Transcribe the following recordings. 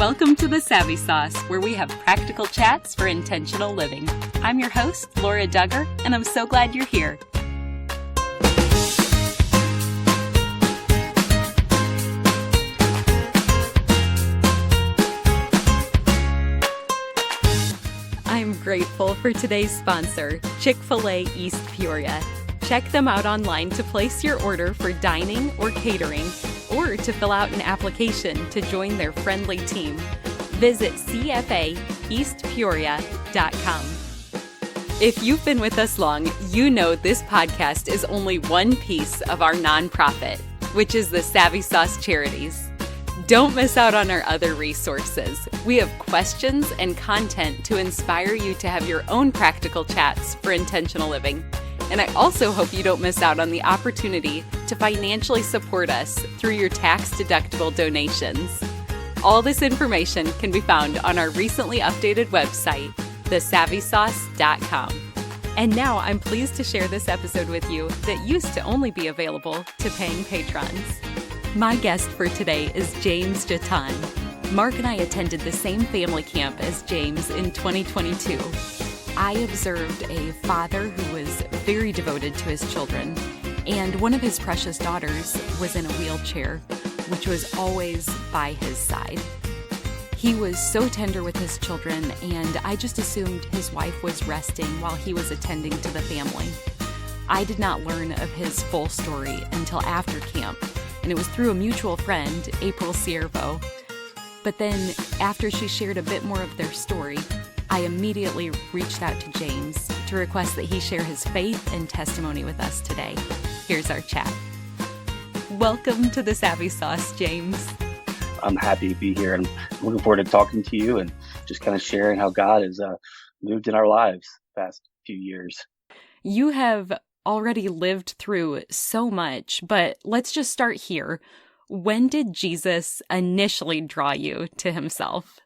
Welcome to The Savvy Sauce, where we have practical chats for intentional living. I'm your host, Laura Duggar, and I'm so glad you're here. I'm grateful for today's sponsor, Chick-fil-A East Peoria. Check them out online to place your order for dining or catering, or to fill out an application to join their friendly team. Visit cfaeastpeoria.com. If you've been with us long, you know this podcast is only one piece of our nonprofit, which is the Savvy Sauce Charities. Don't miss out on our other resources. We have questions and content to inspire you to have your own practical chats for intentional living. And I also hope you don't miss out on the opportunity to financially support us through your tax-deductible donations. All this information can be found on our recently updated website, thesavvysauce.com. And now I'm pleased to share this episode with you that used to only be available to paying patrons. My guest for today is James Jetton. Mark and I attended the same family camp as James in 2022. I observed a father who was very devoted to his children, and one of his precious daughters was in a wheelchair, which was always by his side. He was so tender with his children, and I just assumed his wife was resting while he was attending to the family. I did not learn of his full story until after camp, and it was through a mutual friend, April Ciervo. But then, after she shared a bit more of their story, I immediately reached out to James to request that he share his faith and testimony with us today. Here's our chat. Welcome to the Savvy Sauce, James. I'm happy to be here and looking forward to talking to you and just kind of sharing how God has moved in our lives the past few years. You have already lived through so much, but let's just start here. When did Jesus initially draw you to himself?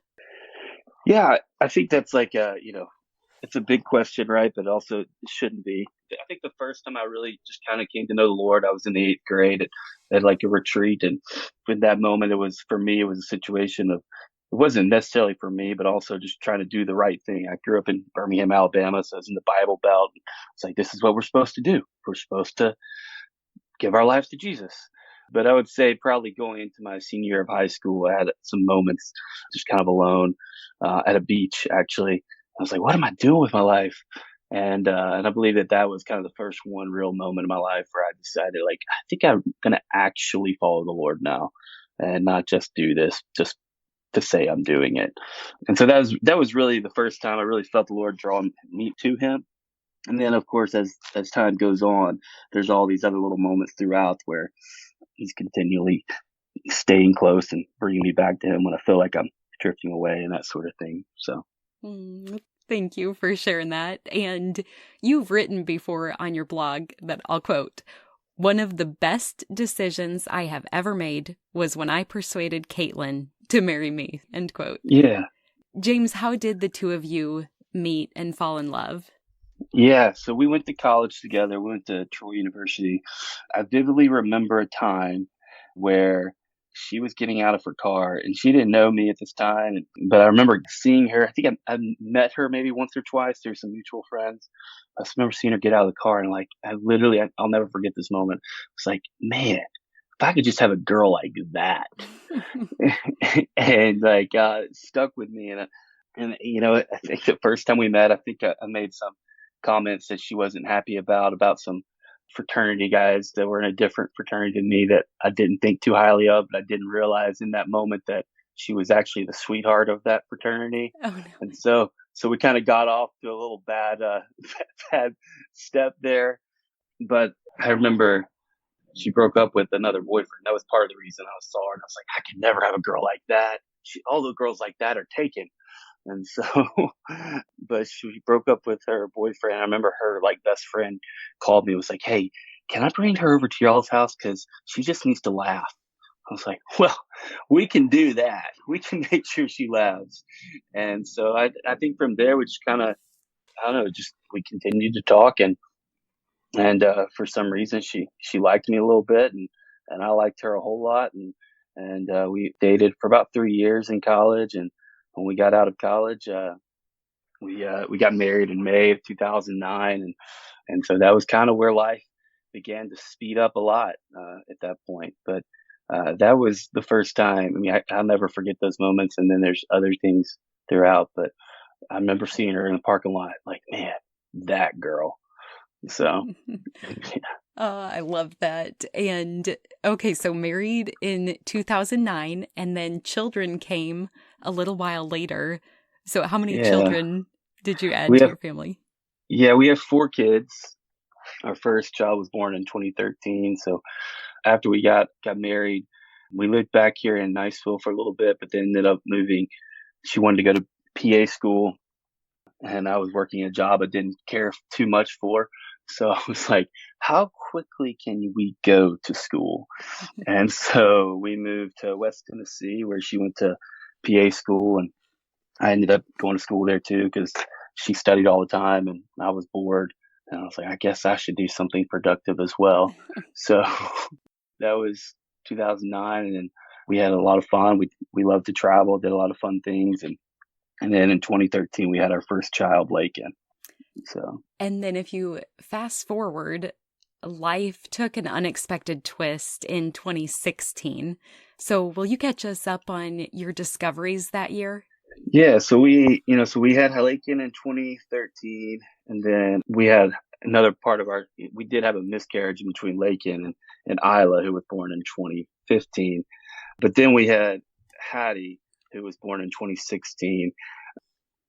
Yeah, I think that's like it's a big question, right? But also it shouldn't be. I think the first time I really just kind of came to know the Lord, I was in the 8th grade at like a retreat. And in that moment, it was a situation of, it wasn't necessarily for me, but also just trying to do the right thing. I grew up in Birmingham, Alabama, so I was in the Bible Belt. It's like, this is what we're supposed to do. We're supposed to give our lives to Jesus. But I would say probably going into my senior year of high school, I had some moments just kind of alone at a beach, actually. I was like, what am I doing with my life? And I believe that was kind of the first one real moment in my life where I decided, like, I think I'm going to actually follow the Lord now and not just do this just to say I'm doing it. And so that was really the first time I really felt the Lord draw me to him. And then, of course, as time goes on, there's all these other little moments throughout where he's continually staying close and bringing me back to him when I feel like I'm drifting away and that sort of thing. So. Thank you for sharing that. And you've written before on your blog that I'll quote, "One of the best decisions I have ever made was when I persuaded Kaetlin to marry me," end quote. Yeah. James, how did the two of you meet and fall in love? Yeah, so we went to college together. We went to Troy University. I vividly remember a time where she was getting out of her car and she didn't know me at this time. But I remember seeing her. I think I met her maybe once or twice through some mutual friends. I just remember seeing her get out of the car and like, I'll never forget this moment. It's like, man, if I could just have a girl like that. And like, it stuck with me. And you know, I think the first time we met, I think I made some comments that she wasn't happy about some fraternity guys that were in a different fraternity than me that I didn't think too highly of, but I didn't realize in that moment that she was actually the sweetheart of that fraternity. Oh, no. And so we kind of got off to a little bad step there. But I remember she broke up with another boyfriend. That was part of the reason I saw her. And I was like, I could never have a girl like that. All the girls like that are taken. And so, but she broke up with her boyfriend. I remember her like best friend called me and was like, hey, can I bring her over to y'all's house? Cause she just needs to laugh. I was like, well, we can do that. We can make sure she laughs. And so I think from there, we just kind of, I don't know, just we continued to talk and for some reason she liked me a little bit and I liked her a whole lot. And we dated for about 3 years in college. And when we got out of college, we got married in May of 2009, and so that was kind of where life began to speed up a lot at that point. But that was the first time. I mean, I'll never forget those moments. And then there's other things throughout, but I remember seeing her in the parking lot, like, man, that girl. So, I love that. And okay, so married in 2009, and then children came a little while later. So how many yeah, children did you add we to have your family? we have 4 kids. Our first child was born in 2013. So after we got married, we lived back here in Niceville for a little bit, but then ended up moving. She wanted to go to PA school, and I was working a job I didn't care too much for. So I was like, how quickly can we go to school? And so we moved to West Tennessee, where she went to PA school, and I ended up going to school there too because she studied all the time, and I was bored. And I was like, I guess I should do something productive as well. So that was 2009, and then we had a lot of fun. We loved to travel, did a lot of fun things, and then in 2013 we had our first child, Lakin. So And then if you fast forward, life took an unexpected twist in 2016. So will you catch us up on your discoveries that year? yeah, so we had Lakin in 2013, and then we had another part of we did have a miscarriage in between Lakin and Isla, who was born in 2015. But then we had Hattie, who was born in 2016.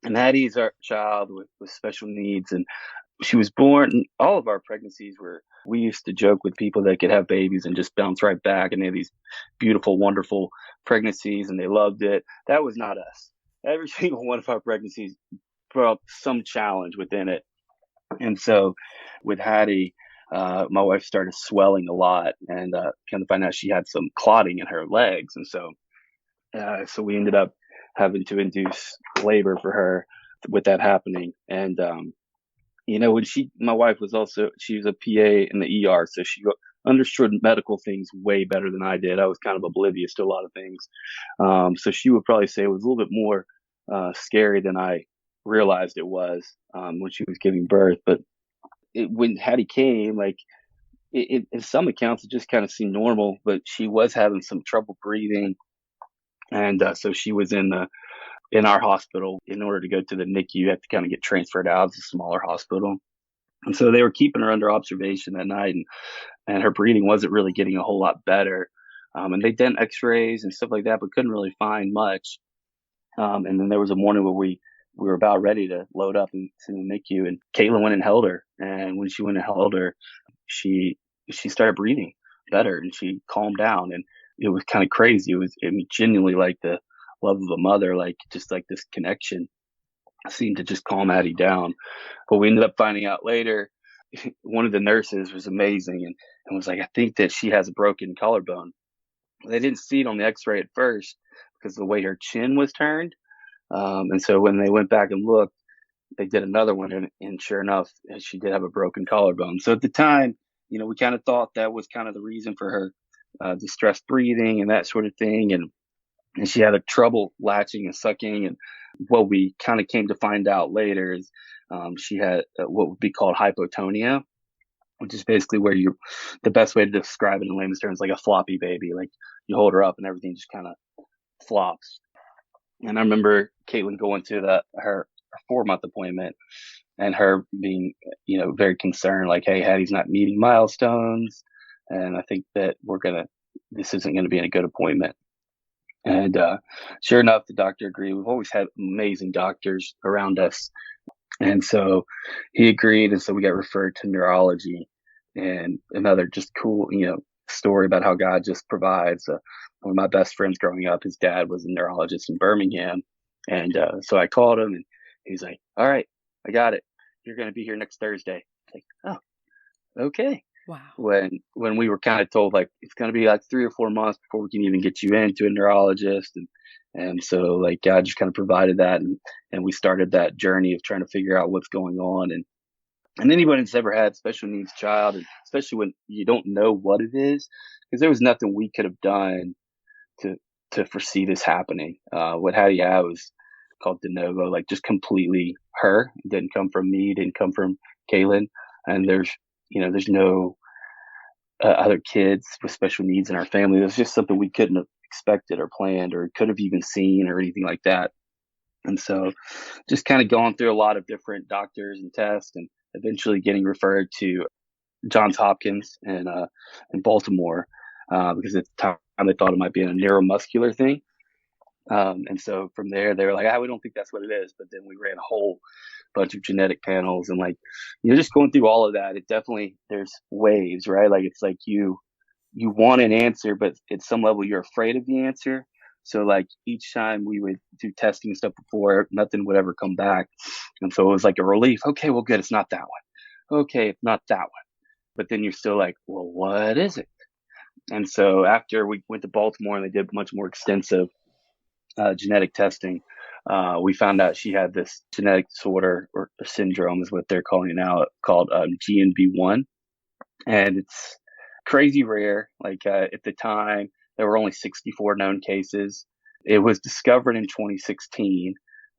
And Hattie's our child with special needs. And she was born, all of our pregnancies we used to joke with people that could have babies and just bounce right back. And they had these beautiful, wonderful pregnancies, and they loved it. That was not us. Every single one of our pregnancies brought some challenge within it. And so with Hattie, my wife started swelling a lot, and kind of find out she had some clotting in her legs. And so we ended up having to induce labor for her with that happening. And when my wife she was a PA in the ER, so she understood medical things way better than I did. I was kind of oblivious to a lot of things. So she would probably say it was a little bit more scary than I realized it was when she was giving birth. But when Hattie came, like, in some accounts, it just kind of seemed normal, but she was having some trouble breathing. And so she was in our hospital. In order to go to the NICU, you have to kind of get transferred out. It's a smaller hospital. And so they were keeping her under observation that night, and her breathing wasn't really getting a whole lot better. And they did x-rays and stuff like that, but couldn't really find much. And then there was a morning where we were about ready to load up into the NICU, and Kaetlin went and held her. And when she went and held her, she started breathing better, and she calmed down. And it was kind of crazy. I mean, genuinely like the love of a mother, like just like this connection seemed to just calm Addie down. But we ended up finding out later, one of the nurses was amazing and was like, I think that she has a broken collarbone. They didn't see it on the x-ray at first because of the way her chin was turned. And so when they went back and looked, they did another one, and sure enough, she did have a broken collarbone. So at the time, we kind of thought that was kind of the reason for her distressed breathing and that sort of thing. And she had a trouble latching and sucking. And what we kind of came to find out later is she had what would be called hypotonia, which is basically where the best way to describe it in layman's terms, like a floppy baby. Like you hold her up and everything just kind of flops. And I remember Kaetlin going to her 4-month appointment, and her being, very concerned, like, hey, Hattie's not meeting milestones. And I think that this isn't going to be a good appointment. And sure enough, the doctor agreed. We've always had amazing doctors around us. And so he agreed. And so we got referred to neurology, and another just cool, story about how God just provides. One of my best friends growing up, his dad was a neurologist in Birmingham. And so I called him, and he's like, all right, I got it. You're going to be here next Thursday. Like, oh, okay. Wow. When we were kind of told, like, it's going to be like 3 or 4 months before we can even get you into a neurologist. And so, like, God just kind of provided that. And we started that journey of trying to figure out what's going on. And anybody that's ever had special needs child, and especially when you don't know what it is, because there was nothing we could have done to foresee this happening. What Hattie had was called de novo, like just completely her. It didn't come from me, didn't come from Kaetlin. And there's no other kids with special needs in our family. It was just something we couldn't have expected or planned or could have even seen or anything like that. And so just kind of going through a lot of different doctors and tests and eventually getting referred to Johns Hopkins in Baltimore, because at the time they thought it might be a neuromuscular thing. And so from there, they were like, we don't think that's what it is. But then we ran a whole bunch of genetic panels and just going through all of that, it definitely, there's waves, right? Like, it's like you want an answer, but at some level you're afraid of the answer. So like each time we would do testing and stuff before, nothing would ever come back. And so it was like a relief. Okay, well, good. It's not that one. Okay, it's not that one. But then you're still like, well, what is it? And so after we went to Baltimore and they did much more extensive genetic testing, we found out she had this genetic disorder or syndrome is what they're calling it now, called GNB1. And it's crazy rare. Like at the time, there were only 64 known cases. It was discovered in 2016.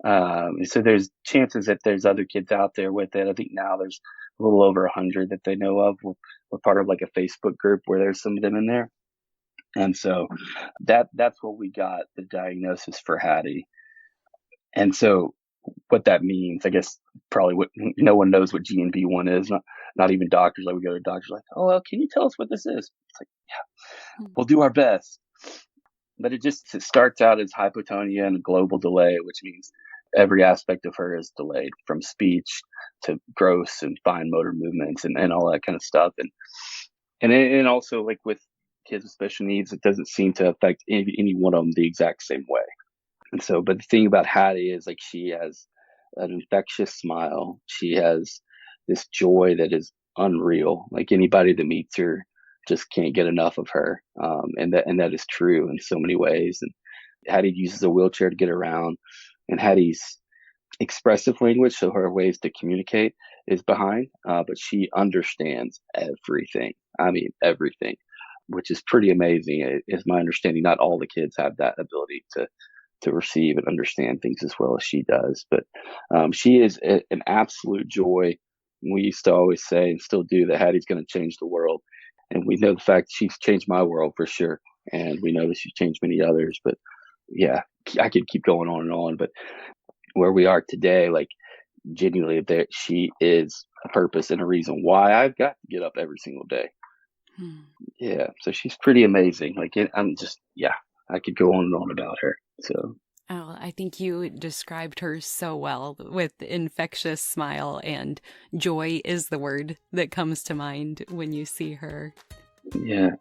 So there's chances that there's other kids out there with it. I think now there's a little over 100 that they know of. We're part of like a Facebook group where there's some of them in there. And so that's what we got the diagnosis for Hattie. And so what that means, I guess probably no one knows what GNB1 is, not even doctors. Like we go to doctors like, oh, well, can you tell us what this is? It's like, yeah, we'll do our best. But it starts out as hypotonia and a global delay, which means every aspect of her is delayed, from speech to gross and fine motor movements and all that kind of stuff. And also like with kids with special needs, it doesn't seem to affect any one of them the exact same way. And so, but the thing about Hattie is like she has an infectious smile. She has this joy that is unreal. Like anybody that meets her just can't get enough of her. And that is true in so many ways. And Hattie uses a wheelchair to get around, and Hattie's expressive language, so her ways to communicate, is behind, but she understands everything. I mean, everything, which is pretty amazing. Is my understanding. Not all the kids have that ability to receive and understand things as well as she does. But she is an absolute joy. We used to always say, and still do, that Hattie's going to change the world. And we know the fact she's changed my world for sure. And we know that she's changed many others. But yeah, I could keep going on and on. But where we are today, like genuinely, that she is a purpose and a reason why I've got to get up every single day. Yeah. So she's pretty amazing. Like I could go on and on about her. So. Oh, I think you described her so well with infectious smile, and joy is the word that comes to mind when you see her. Yeah.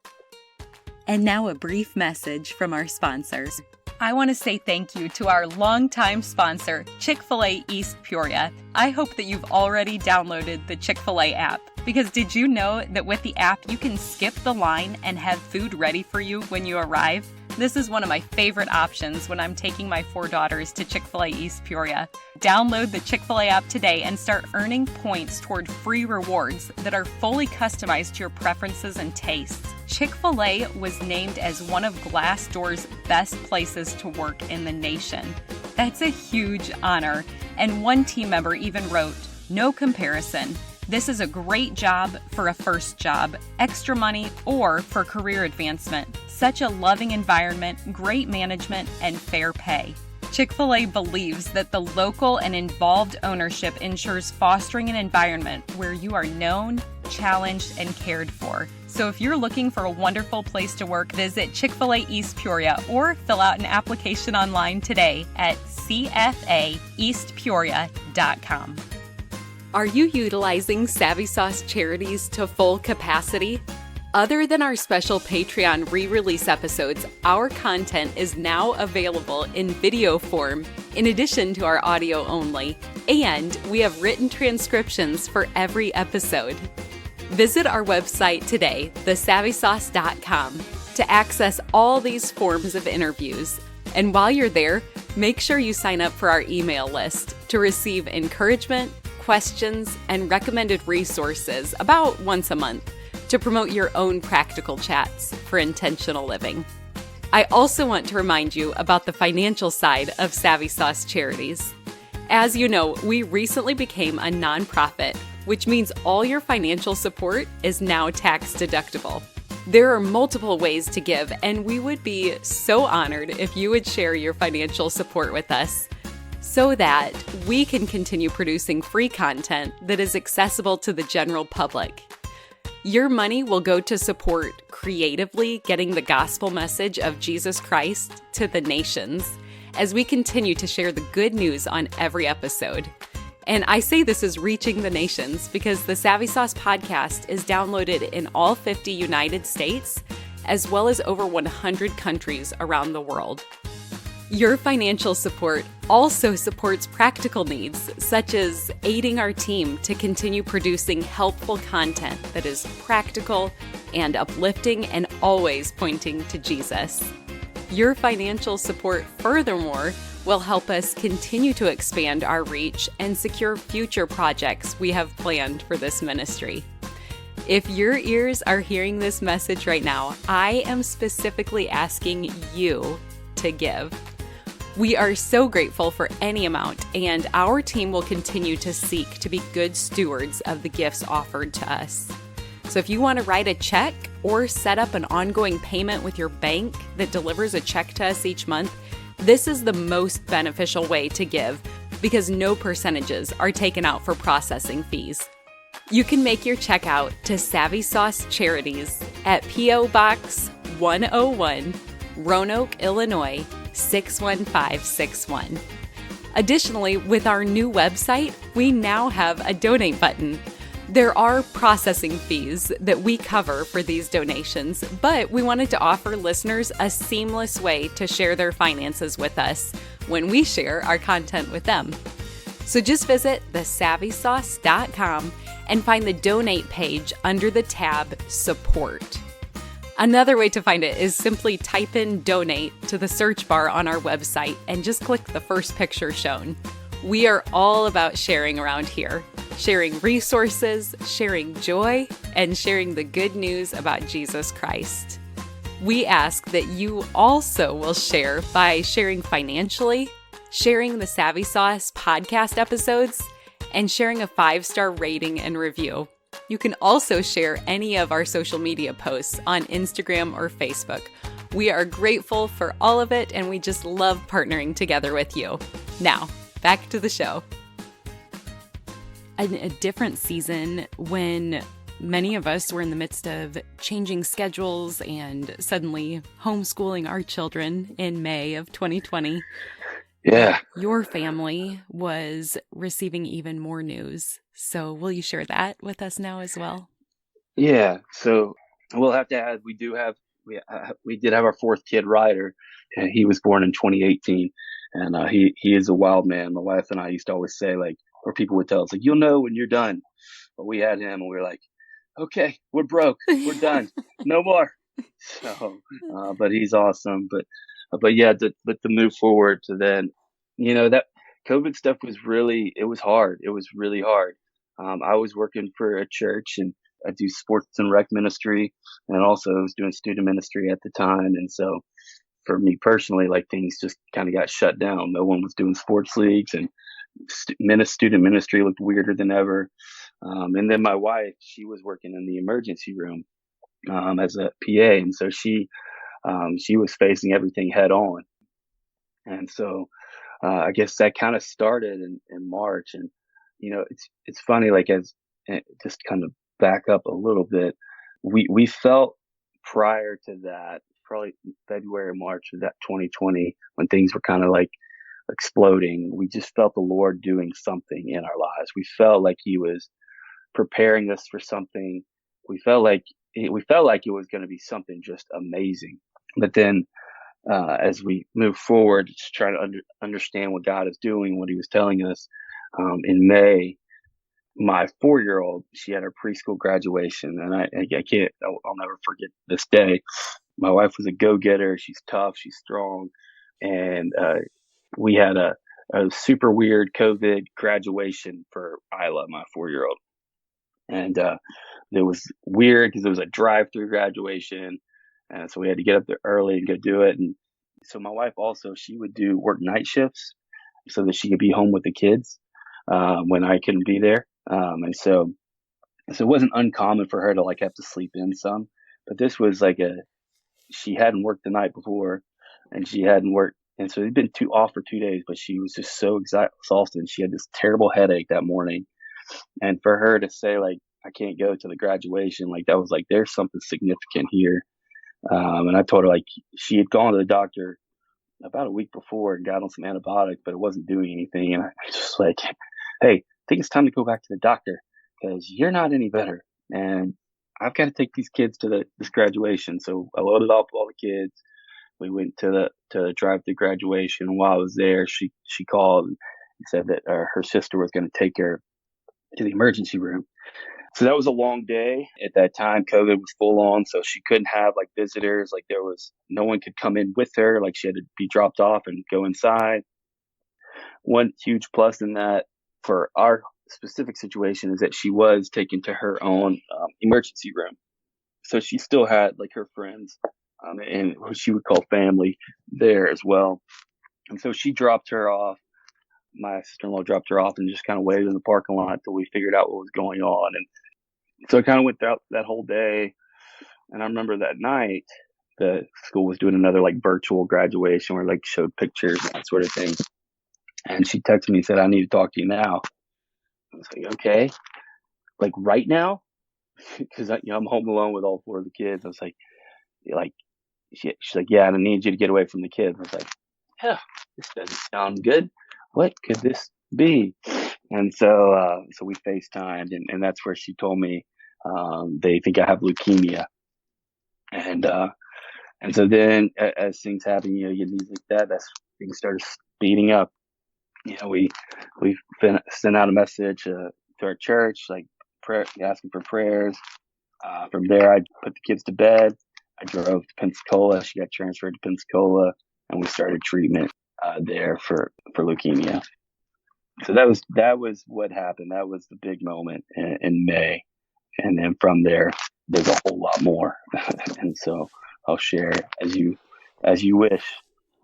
And now a brief message from our sponsors. I want to say thank you to our longtime sponsor, Chick-fil-A East Peoria. I hope that you've already downloaded the Chick-fil-A app, because did you know that with the app you can skip the line and have food ready for you when you arrive? This is one of my favorite options when I'm taking my 4 daughters to Chick-fil-A East Peoria. Download the Chick-fil-A app today and start earning points toward free rewards that are fully customized to your preferences and tastes. Chick-fil-A was named as one of Glassdoor's best places to work in the nation. That's a huge honor. And one team member even wrote, "No comparison. This is a great job for a first job, extra money, or for career advancement. Such a loving environment, great management, and fair pay." Chick-fil-A believes that the local and involved ownership ensures fostering an environment where you are known, challenged, and cared for. So if you're looking for a wonderful place to work, visit Chick-fil-A East Peoria or fill out an application online today at cfaeastpeoria.com. Are you utilizing Savvy Sauce Charities to full capacity? Other than our special Patreon re-release episodes, our content is now available in video form, in addition to our audio only, and we have written transcriptions for every episode. Visit our website today, thesavvysauce.com, to access all these forms of interviews. And while you're there, make sure you sign up for our email list to receive encouragement, questions, and recommended resources about once a month to promote your own practical chats for intentional living. I also want to remind you about the financial side of Savvy Sauce Charities. As you know, we recently became a nonprofit, which means all your financial support is now tax deductible. There are multiple ways to give, and we would be so honored if you would share your financial support with us so that we can continue producing free content that is accessible to the general public. Your money will go to support creatively getting the gospel message of Jesus Christ to the nations as we continue to share the good news on every episode. And I say this is reaching the nations because the Savvy Sauce podcast is downloaded in all 50 United States, as well as over 100 countries around the world. Your financial support also supports practical needs, such as aiding our team to continue producing helpful content that is practical and uplifting and always pointing to Jesus. Your financial support, furthermore, will help us continue to expand our reach and secure future projects we have planned for this ministry. If your ears are hearing this message right now, I am specifically asking you to give. We are so grateful for any amount, and our team will continue to seek to be good stewards of the gifts offered to us. So if you want to write a check or set up an ongoing payment with your bank that delivers a check to us each month, this is the most beneficial way to give because no percentages are taken out for processing fees. You can make your check out to Savvy Sauce Charities at P.O. Box 101, Roanoke, Illinois, 61561. Additionally, with our new website, we now have a donate button. There are processing fees that we cover for these donations, but we wanted to offer listeners a seamless way to share their finances with us when we share our content with them. So just visit thesavvysauce.com and find the donate page under the tab Support. Another way to find it is simply type in donate to the search bar on our website and just click the first picture shown. We are all about sharing around here, sharing resources, sharing joy, and sharing the good news about Jesus Christ. We ask that you also will share by sharing financially, sharing the Savvy Sauce podcast episodes, and sharing a 5-star rating and review. You can also share any of our social media posts on Instagram or Facebook. We are grateful for all of it, and we just love partnering together with you. Now, back to the show. A different season when many of us were in the midst of changing schedules and suddenly homeschooling our children in May of 2020. Yeah. Your family was receiving even more news. So will you share that with us now as well? Yeah. So we'll have to add, we did have our fourth kid, Ryder, and he was born in 2018. And he is a wild man. My wife and I used to always say, like, or people would tell us, like, you'll know when you're done. But we had him, and we were like, okay, we're broke, we're done, no more. So, but he's awesome. But yeah, to move forward to then, that COVID stuff was it was hard. It was really hard. I was working for a church, and I do sports and rec ministry, and also I was doing student ministry at the time. And so for me personally, like, things just kind of got shut down. No one was doing sports leagues, and student ministry looked weirder than ever. And then my wife, she was working in the emergency room as a PA, and so she was facing everything head on. And so I guess that kind of started in March. And it's funny, like, as just kind of back up a little bit, we felt prior to that, probably February or March of that 2020, when things were kind of like exploding, we just felt the Lord doing something in our lives. We felt like He was preparing us for something. We felt like it was going to be something just amazing. But then as we move forward, just trying to understand what God is doing, what He was telling us, in May, my 4-year-old, she had her preschool graduation, and I'll never forget this day. My wife was a go-getter. She's tough. She's strong. And we had a super weird COVID graduation for Isla, my 4-year-old. And it was weird because it was a drive-through graduation. And so we had to get up there early and go do it. And so my wife also, she would work night shifts so that she could be home with the kids when I couldn't be there. And so it wasn't uncommon for her to like have to sleep in some, but this was like she hadn't worked the night before and she hadn't worked. And so it'd been off for 2 days, but she was just so exhausted. She had this terrible headache that morning. And for her to say like, I can't go to the graduation, like that was like, there's something significant here. And I told her like she had gone to the doctor about a week before and got on some antibiotics, but it wasn't doing anything. And I was just like, hey, I think it's time to go back to the doctor because you're not any better. And I've got to take these kids to this graduation. So I loaded up all the kids. We went to drive through graduation. And while I was there, she called and said that her sister was going to take her to the emergency room. So that was a long day. At that time, COVID was full on, so she couldn't have like visitors. Like there was no one could come in with her. Like she had to be dropped off and go inside. One huge plus in that for our specific situation is that she was taken to her own emergency room. So she still had like her friends and what she would call family there as well. And so she dropped her off. My sister-in-law dropped her off and just kind of waited in the parking lot until we figured out what was going on. And so I kind of went throughout that whole day. And I remember that night, the school was doing another like virtual graduation where like showed pictures and that sort of thing. And she texted me and said, I need to talk to you now. I was like, okay, like right now? Because I'm home alone with all four of the kids. I was like, she's like, yeah, and I need you to get away from the kids. I was like, yeah, this doesn't sound good. What could this be? And so we FaceTimed, and that's where she told me they think I have leukemia. And so then as things happen, you get news like that. That's things started speeding up. We sent out a message to our church, like asking for prayers. From there, I put the kids to bed. I drove to Pensacola. She got transferred to Pensacola, and we started treatment there for leukemia. So that was what happened. That was the big moment in May, and then from there, there's a whole lot more. And so I'll share as you wish.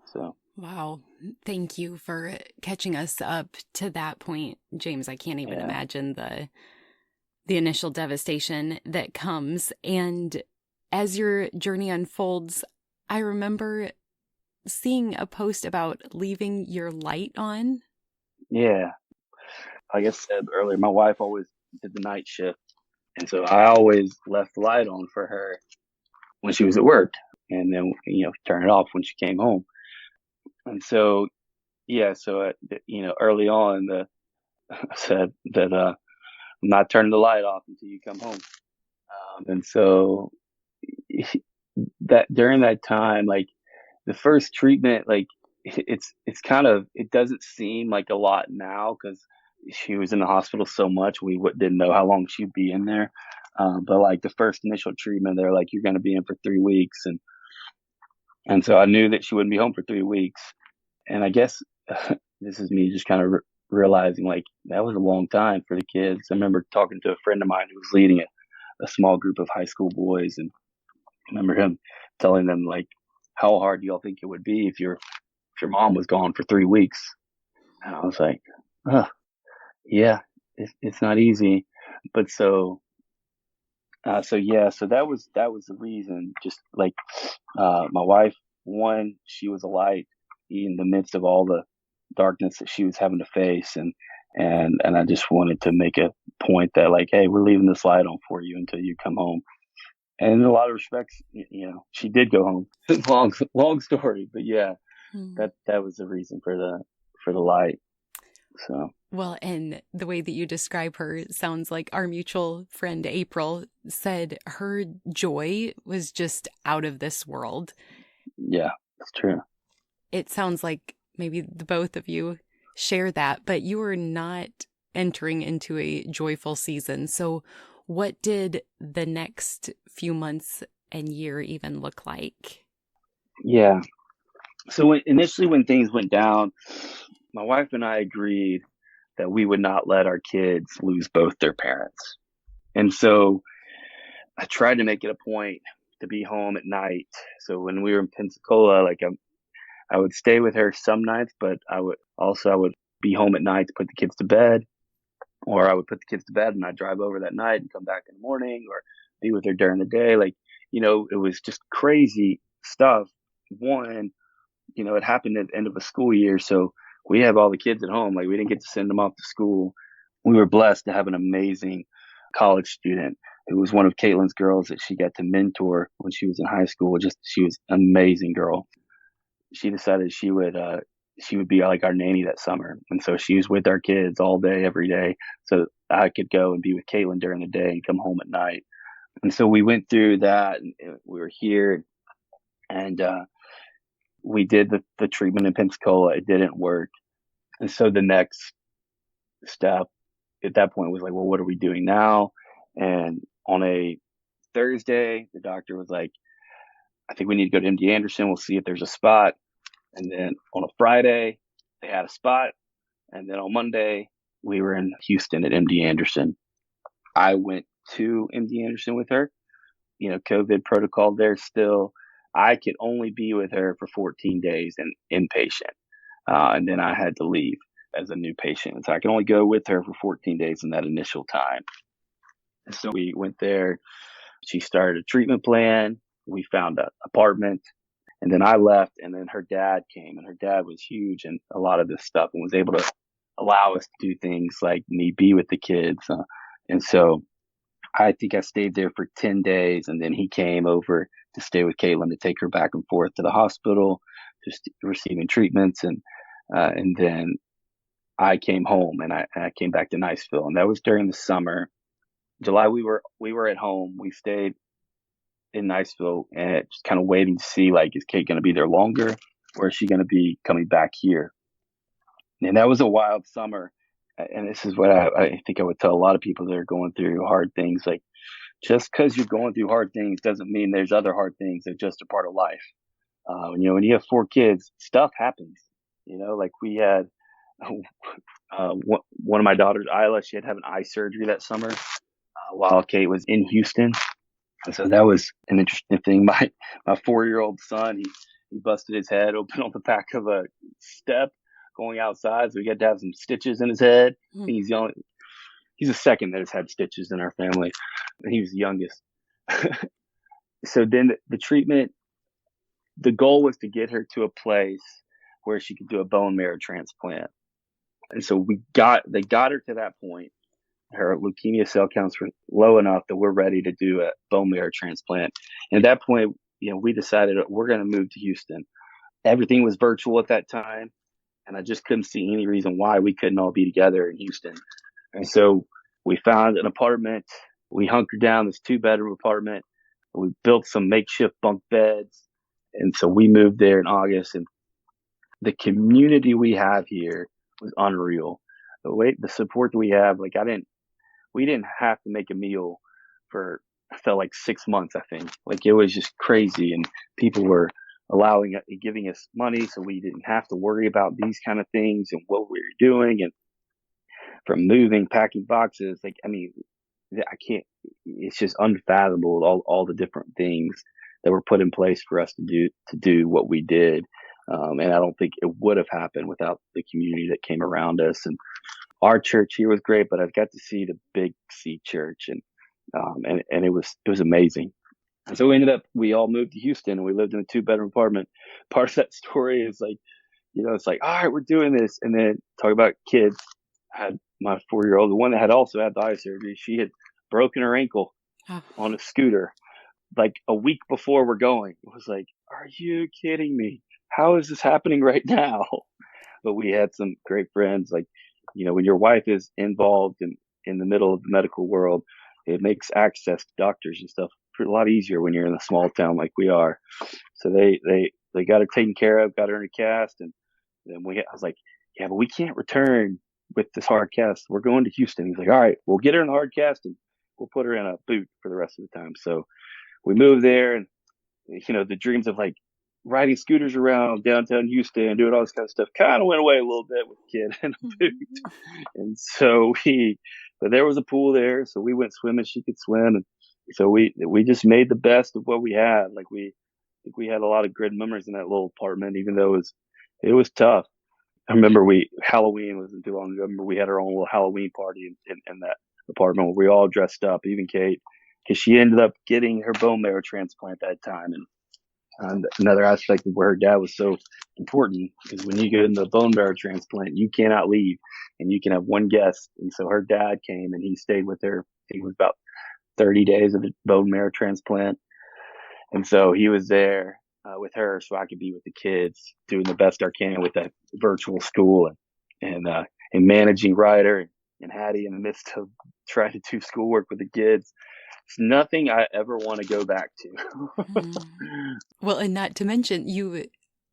So. Wow. Thank you for catching us up to that point, James. I can't even imagine the initial devastation that comes. And as your journey unfolds, I remember seeing a post about leaving your light on. Yeah. Like I said earlier, my wife always did the night shift. And so I always left the light on for her when she was at work and then, turn it off when she came home. And so, early on, I said that I'm not turning the light off until you come home. And so that during that time, like the first treatment, like it's kind of, it doesn't seem like a lot now because she was in the hospital so much. We didn't know how long she'd be in there. But like the first initial treatment, they're like, you're going to be in for 3 weeks. And so I knew that she wouldn't be home for 3 weeks. And I guess this is me just kind of realizing like that was a long time for the kids. I remember talking to a friend of mine who was leading a small group of high school boys. And I remember him telling them like, how hard do y'all think it would be if your mom was gone for 3 weeks? And I was like, yeah, it's not easy. But so that was the reason. Just like my wife, one, she was a light in the midst of all the darkness that she was having to face, and I just wanted to make a point that like, hey, we're leaving this light on for you until you come home. And in a lot of respects, she did go home. long story, but yeah, that was the reason for the light. So. Well, and the way that you describe her sounds like our mutual friend April said her joy was just out of this world. Yeah, that's true. It sounds like maybe the both of you share that, but you are not entering into a joyful season. So what did the next few months and year even look like? Yeah. So initially when things went down, my wife and I agreed that we would not let our kids lose both their parents. And so I tried to make it a point to be home at night. So when we were in Pensacola, like I would stay with her some nights, but I would be home at night to put the kids to bed, or I would put the kids to bed and I'd drive over that night and come back in the morning, or be with her during the day. Like, it was just crazy stuff. One, it happened at the end of a school year. So we have all the kids at home. Like, we didn't get to send them off to school. We were blessed to have an amazing college student who was one of Kaetlin's girls that she got to mentor when she was in high school. She was an amazing girl. She decided she would be like our nanny that summer. And so she was with our kids all day, every day. So I could go and be with Kaetlin during the day and come home at night. And so we went through that, and we were here, and we did the treatment in Pensacola. It didn't work. And so the next step at that point was like, well, what are we doing now? And on a Thursday, the doctor was like, I think we need to go to MD Anderson. We'll see if there's a spot. And then on a Friday, they had a spot. And then on Monday, we were in Houston at MD Anderson. I went to MD Anderson with her. COVID protocol there still. I could only be with her for 14 days and inpatient. And then I had to leave as a new patient. So I can only go with her for 14 days in that initial time. And so we went there. She started a treatment plan. We found an apartment. And then I left, and then her dad came, and her dad was huge in a lot of this stuff and was able to allow us to do things like me be with the kids. And so I think I stayed there for 10 days, and then he came over to stay with Kaetlin to take her back and forth to the hospital, just receiving treatments. And then I came home, and I came back to Niceville, and that was during the summer. July, we were at home. We stayed in Niceville and just kind of waiting to see, like, is Kate going to be there longer, or is she going to be coming back here? And that was a wild summer. And this is what I think I would tell a lot of people that are going through hard things. Like, just because you're going through hard things doesn't mean there's other hard things. They're just a part of life. When you have 4 kids, stuff happens. Like we had one of my daughters, Isla, she had to have an eye surgery that summer while Kate was in Houston. And so that was an interesting thing. My 4-year-old son, he busted his head open on the back of a step going outside. So he got to have some stitches in his head. He's the second that has had stitches in our family. And he was the youngest. So then the treatment, the goal was to get her to a place where she could do a bone marrow transplant. And so they got her to that point. Her leukemia cell counts were low enough that we're ready to do a bone marrow transplant. And at that point, we decided we're going to move to Houston. Everything was virtual at that time, and I just couldn't see any reason why we couldn't all be together in Houston. And so we found an apartment. We hunkered down, this 2-bedroom apartment. We built some makeshift bunk beds. And so we moved there in August, and the community we have here was unreal. The support that we have, like, we didn't have to make a meal for, I felt like 6 months, I think. Like, it was just crazy. And people were giving us money, so we didn't have to worry about these kind of things and what we were doing. And from moving, packing boxes, like, I mean, it's just unfathomable, all the different things that were put in place for us to do what we did. And I don't think it would have happened without the community that came around us. And our church here was great, but I've got to see the Big C church, and it was amazing. And so we all moved to Houston, and we lived in a 2-bedroom apartment. Part of that story is like, it's like, all right, we're doing this. And then talk about kids. I had my 4-year-old, the one that had also had the eye surgery. She had broken her ankle on a scooter like a week before we're going. It was like, are you kidding me? How is this happening right now? But we had some great friends. Like, when your wife is involved in the middle of the medical world, it makes access to doctors and stuff a lot easier when you're in a small town like we are. So they got her taken care of, got her in a cast. And then I was like, yeah, but we can't return with this hard cast. We're going to Houston. He's like, all right, we'll get her in the hard cast and we'll put her in a boot for the rest of the time. So we moved there, and, the dreams of like riding scooters around downtown Houston, doing all this kind of stuff kind of went away a little bit with the kid in a boot. And so but there was a pool there, so we went swimming. She could swim, and So we just made the best of what we had. Like I think we had a lot of good memories in that little apartment, even though it was tough. I remember Halloween wasn't too long ago. I remember we had our own little Halloween party in that apartment where we all dressed up, even Kate, because she ended up getting her bone marrow transplant that time. And another aspect of where her dad was so important is when you get in the bone marrow transplant, you cannot leave, and you can have one guest. And so her dad came and he stayed with her. I think it was about 30 days of the bone marrow transplant. And so he was there with her so I could be with the kids, doing the best I can with that virtual school and managing Ryder and Hattie in the midst of trying to do schoolwork with the kids. It's nothing I ever want to go back to. Mm. Well, and not to mention, you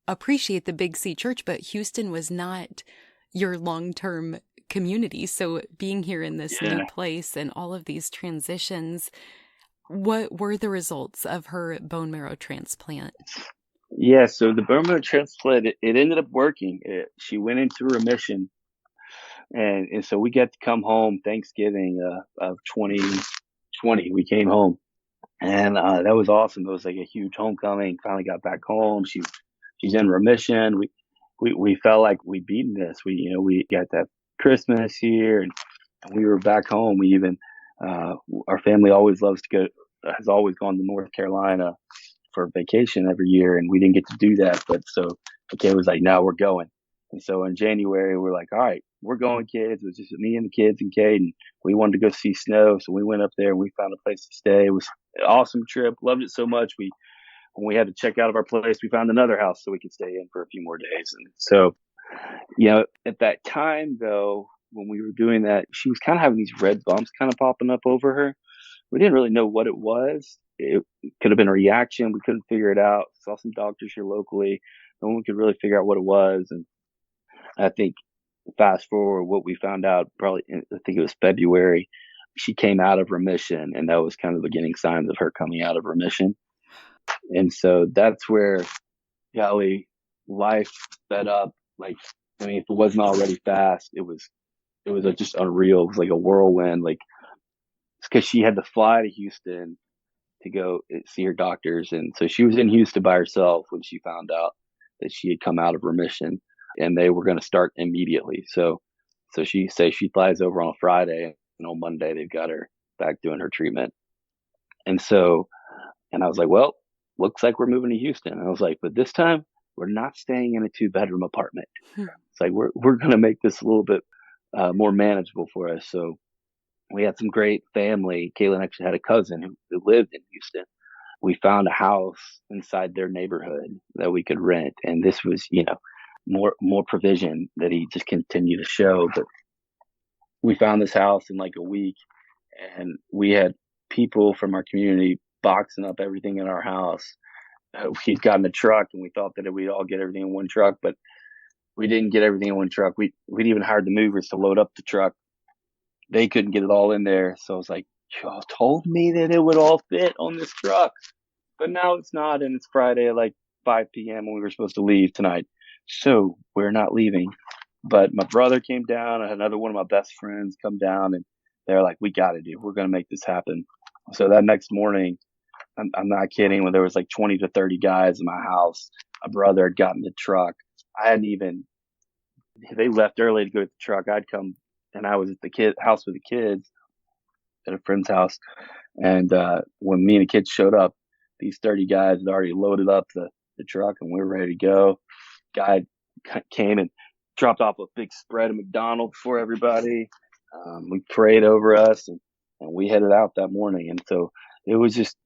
appreciate the Big C church, but Houston was not your long-term community. So being here in this new Yeah. place and all of these transitions, what were the results of her bone marrow transplant? Yeah. So the bone marrow transplant, it ended up working. She went into remission. And so we got to come home Thanksgiving of 2020. We came home. And that was awesome. It was like a huge homecoming. Finally got back home. She's in remission. We felt like we'd beaten this. We got that Christmas here, and we were back home. We even our family always loves to go, has always gone to North Carolina for vacation every year, and we didn't get to do that. But so okay, it was like, now we're going. And so in January, we're like, all right, we're going, kids. It was just me and the kids and Kate, and we wanted to go see snow. So we went up there and we found a place to stay. It was an awesome trip. Loved it so much. When we had to check out of our place, we found another house so we could stay in for a few more days. And so, at that time though, when we were doing that, she was kind of having these red bumps kind of popping up over her. We didn't really know what it was. It could have been a reaction. We couldn't figure it out. Saw some doctors here locally. No one could really figure out what it was. And I think fast forward, what we found out probably, I think it was February, she came out of remission, and that was kind of the beginning signs of her coming out of remission. And so that's where, golly, life sped up. Like, I mean, if it wasn't already fast, it was just unreal. It was like a whirlwind. Like, because she had to fly to Houston to go see her doctors, and so she was in Houston by herself when she found out that she had come out of remission, and they were going to start immediately. So she flies over on a Friday, and on Monday they've got her back doing her treatment. And so, and I was like, well, looks like we're moving to Houston. And I was like, but this time we're not staying in a 2-bedroom apartment. It's like we're going to make this a little bit more manageable for us. So we had some great family. Kaetlin actually had a cousin who lived in Houston. We found a house inside their neighborhood that we could rent, and this was, more provision that he just continued to show. But we found this house in like a week, and we had people from our community boxing up everything in our house. We'd gotten a truck, and we thought that we'd all get everything in one truck, but we didn't get everything in one truck. We'd even hired the movers to load up the truck. They couldn't get it all in there. So I was like, y'all told me that it would all fit on this truck, but now it's not. And it's Friday at like 5 p.m. when we were supposed to leave tonight. So we're not leaving. But my brother came down. I had another one of my best friends come down, and they're like, we're going to make this happen. So that next morning, I'm not kidding, when there was like 20 to 30 guys in my house, my brother had gotten the truck. They left early to go get the truck. I'd come, and I was at the house with the kids at a friend's house. And when me and the kids showed up, these 30 guys had already loaded up the truck, and we were ready to go. Guy came and dropped off a big spread of McDonald's for everybody. We prayed over us, and we headed out that morning. And so it was just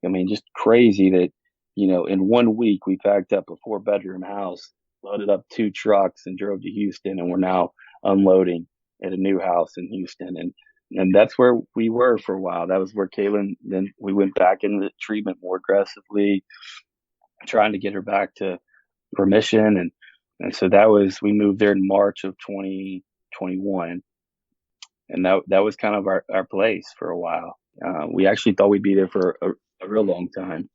crazy that, in 1 week we packed up a 4-bedroom house, loaded up 2 trucks, and drove to Houston, and we're now unloading at a new house in Houston. And that's where we were for a while. That was where Kaetlin, then we went back into treatment more aggressively, trying to get her back to remission. And so we moved there in March of 2021. And that was kind of our place for a while. We actually thought we'd be there for a real long time.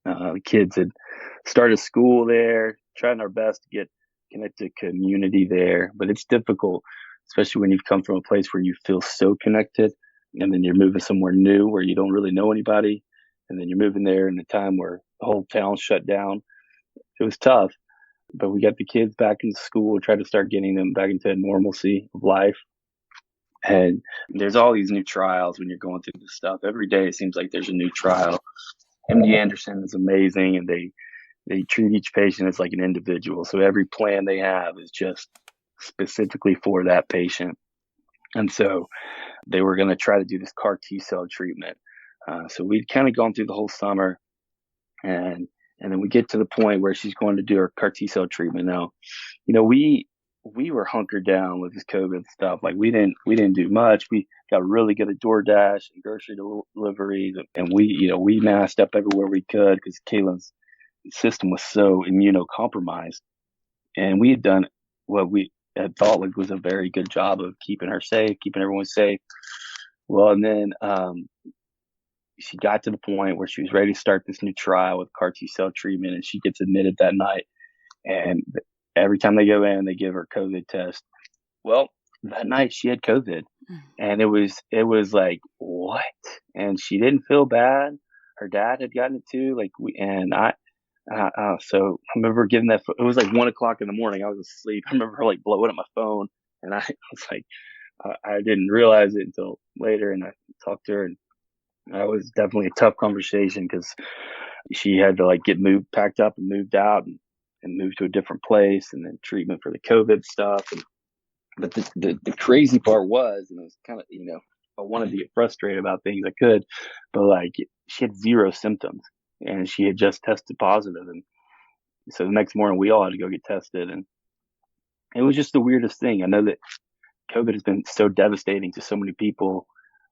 The kids had started school there, trying our best to get connected to community there, but it's difficult, especially when you've come from a place where you feel so connected. and then you're moving somewhere new where you don't really know anybody, and then you're moving there in a time where the whole town shut down. It was tough, but we got the kids back in school, tried to start getting them back into normalcy of life. And there's all these new trials when you're going through this stuff. Every day it seems like there's a new trial. MD Anderson is amazing, and they treat each patient as like an individual. So every plan they have is just specifically for that patient. And so they were going to try to do this CAR T cell treatment. So we'd kind of gone through the whole summer, and then we get to the point where she's going to do her CAR T cell treatment. Now, we were hunkered down with this COVID stuff. Like we didn't do much. We got really good at DoorDash and grocery deliveries, and we masked up everywhere we could because Kaetlin's system was so immunocompromised, and we had done what we had thought like was a very good job of keeping her safe, keeping everyone safe. Well, and then she got to the point where she was ready to start this new trial with CAR T cell treatment, and she gets admitted that night. And every time they go in, they give her COVID test. Well, that night she had COVID, and it was like, what? And she didn't feel bad. Her dad had gotten it too. So I remember getting that. It was like 1:00 in the morning. I was asleep. I remember her like blowing up my phone, and I was like, I didn't realize it until later. And I talked to her, and that was definitely a tough conversation because she had to like get packed up and moved out and moved to a different place, and then treatment for the COVID stuff. But the crazy part was, and it was kind of, I wanted to get frustrated about things I could, but like she had 0 symptoms and she had just tested positive. And so the next morning we all had to go get tested, and it was just the weirdest thing. I know that COVID has been so devastating to so many people.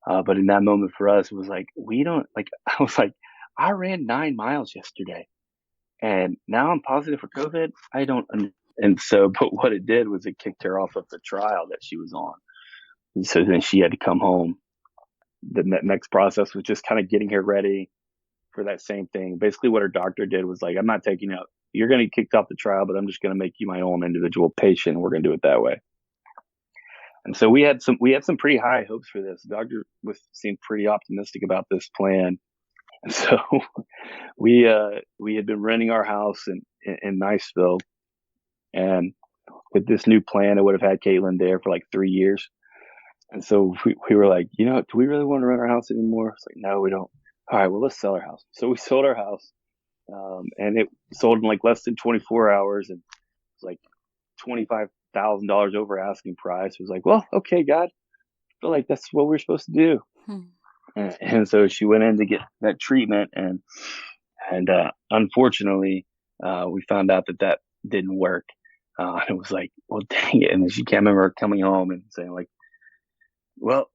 But in that moment for us, it was like, I was like, I ran 9 miles yesterday and now I'm positive for COVID. And so, but what it did was it kicked her off of the trial that she was on. And so then she had to come home. The next process was just kind of getting her ready for that same thing. Basically what her doctor did was like, I'm not taking you out. You're going to get kicked off the trial, but I'm just going to make you my own individual patient. And we're going to do it that way. And so we had some pretty high hopes for this. The doctor seemed pretty optimistic about this plan. And so we had been renting our house in Niceville, and with this new plan, I would have had Kaetlin there for like 3 years. And so we were like, do we really want to rent our house anymore? It's like, no, we don't. All right, well, let's sell our house. So we sold our house, and it sold in like less than 24 hours, and it was like $25,000 over asking price. It was like, well, okay, God, I feel like that's what we're supposed to do. And so she went in to get that treatment, and unfortunately, we found out that didn't work. And it was like, well, dang it. And then she can't remember coming home and saying like, well,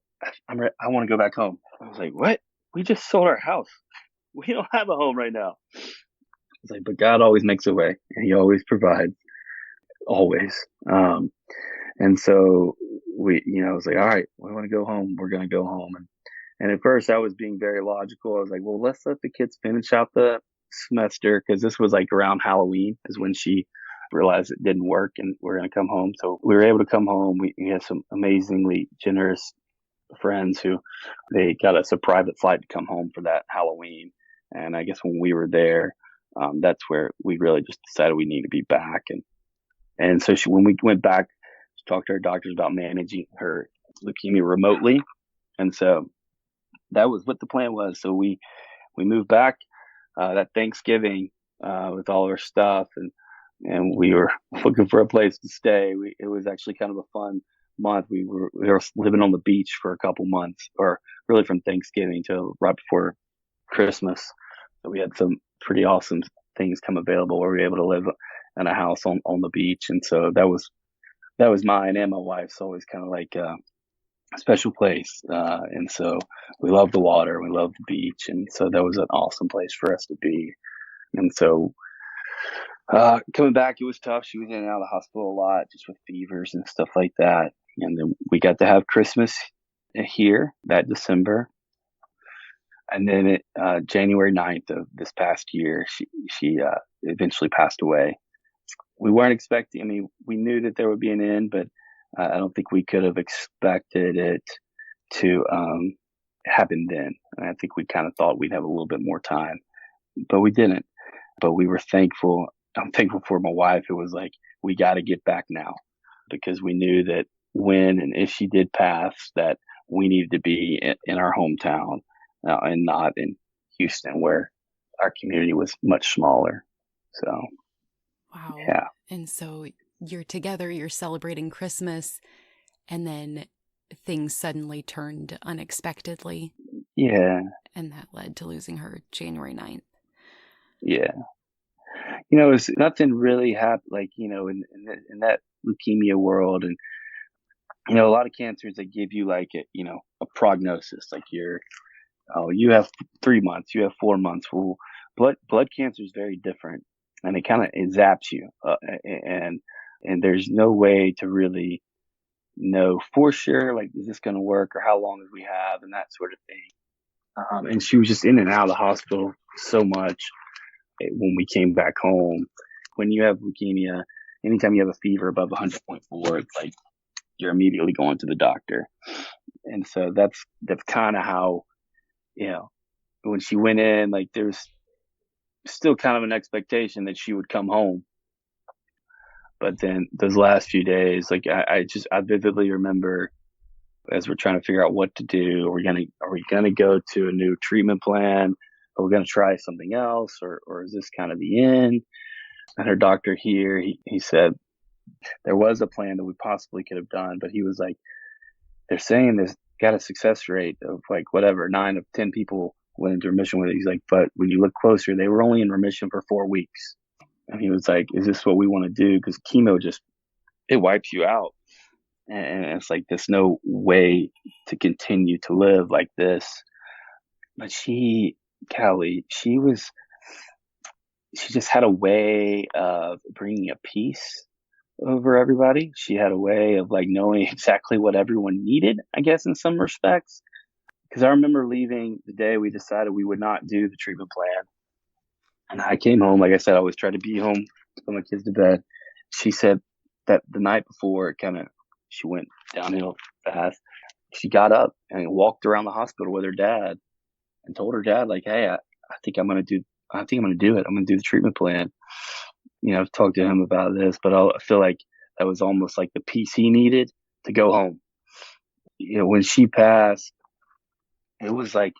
I want to go back home. I was like, what? We just sold our house. We don't have a home right now. It's like, but God always makes a way, and He always provides, always. And so I was like, all right, we want to go home. We're going to go home. And at first I was being very logical. I was like, well, let's let the kids finish out the semester, because this was like around Halloween is when she realized it didn't work and we're going to come home. So we were able to come home. We had some amazingly generous friends who they got us a private flight to come home for that Halloween. And I guess when we were there, that's where we really just decided we need to be back. And so when we went back, she talked to her doctors about managing her leukemia remotely. And so that was what the plan was. So we moved back that Thanksgiving with all our stuff, and we were looking for a place to stay. It was actually kind of a fun month. We were living on the beach for a couple months, or really from Thanksgiving to right before Christmas. So we had some pretty awesome things come available where we were able to live in a house on the beach. And so that was mine and my wife's always kind of like a special place. And so we love the water, we love the beach. And so that was an awesome place for us to be. And so coming back, it was tough. She was in and out of the hospital a lot, just with fevers and stuff like that. And then we got to have Christmas here that December. And then January 9th of this past year, she eventually passed away. We weren't expecting, we knew that there would be an end, but I don't think we could have expected it to happened then. And I think we kind of thought we'd have a little bit more time, but we didn't. But we were thankful. I'm thankful for my wife. It was like, we got to get back now, because we knew that when and if she did pass, that we needed to be in our hometown, and not in Houston, where our community was much smaller. So, Wow. yeah. And so you're together, you're celebrating Christmas, and then things suddenly turned unexpectedly. Yeah. And that led to losing her January 9th. Yeah. It's nothing really happened, like, in that leukemia world. And, a lot of cancers, they give you like a prognosis, like you have 3 months, you have 4 months. Well, blood cancer is very different, and it zaps you. And there's no way to really know for sure, like, is this going to work, or how long do we have, and that sort of thing. And she was just in and out of the hospital so much when we came back home. When you have leukemia, anytime you have a fever above 100.4, it's like you're immediately going to the doctor. And so that's kind of how, when she went in, like, there's still kind of an expectation that she would come home. But then those last few days, like, I vividly remember, as we're trying to figure out what to do. Are we gonna go to a new treatment plan? Are we gonna try something else, or is this kind of the end? And her doctor here, he said there was a plan that we possibly could have done, but he was like, they're saying there's got a success rate of like whatever, 9 of 10 people went into remission with it. He's like, but when you look closer, they were only in remission for 4 weeks. And he was like, is this what we want to do? Because chemo it wipes you out. And it's like, there's no way to continue to live like this. But Callie, she just had a way of bringing a peace over everybody. She had a way of like knowing exactly what everyone needed, I guess, in some respects. Because I remember leaving the day we decided we would not do the treatment plan. And I came home, like I said, I always try to be home to put my kids to bed. She said that the night before, she went downhill fast. She got up and walked around the hospital with her dad and told her dad, like, hey, I think I'm going to do it. I'm going to do the treatment plan. I've talked to him about this, but I feel like that was almost like the peace he needed to go home. When she passed, it was like,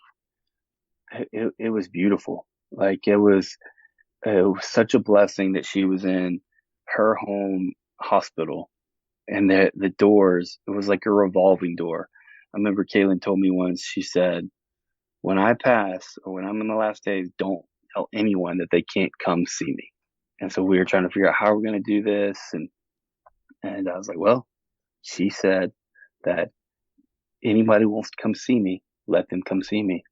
it was beautiful. Like, it was such a blessing that she was in her home hospital, and the doors, it was like a revolving door. I remember Kaetlin told me once, she said, when I pass, or when I'm in the last days, don't tell anyone that they can't come see me. And so we were trying to figure out how we're going to do this. And I was like, well, she said that anybody who wants to come see me, let them come see me.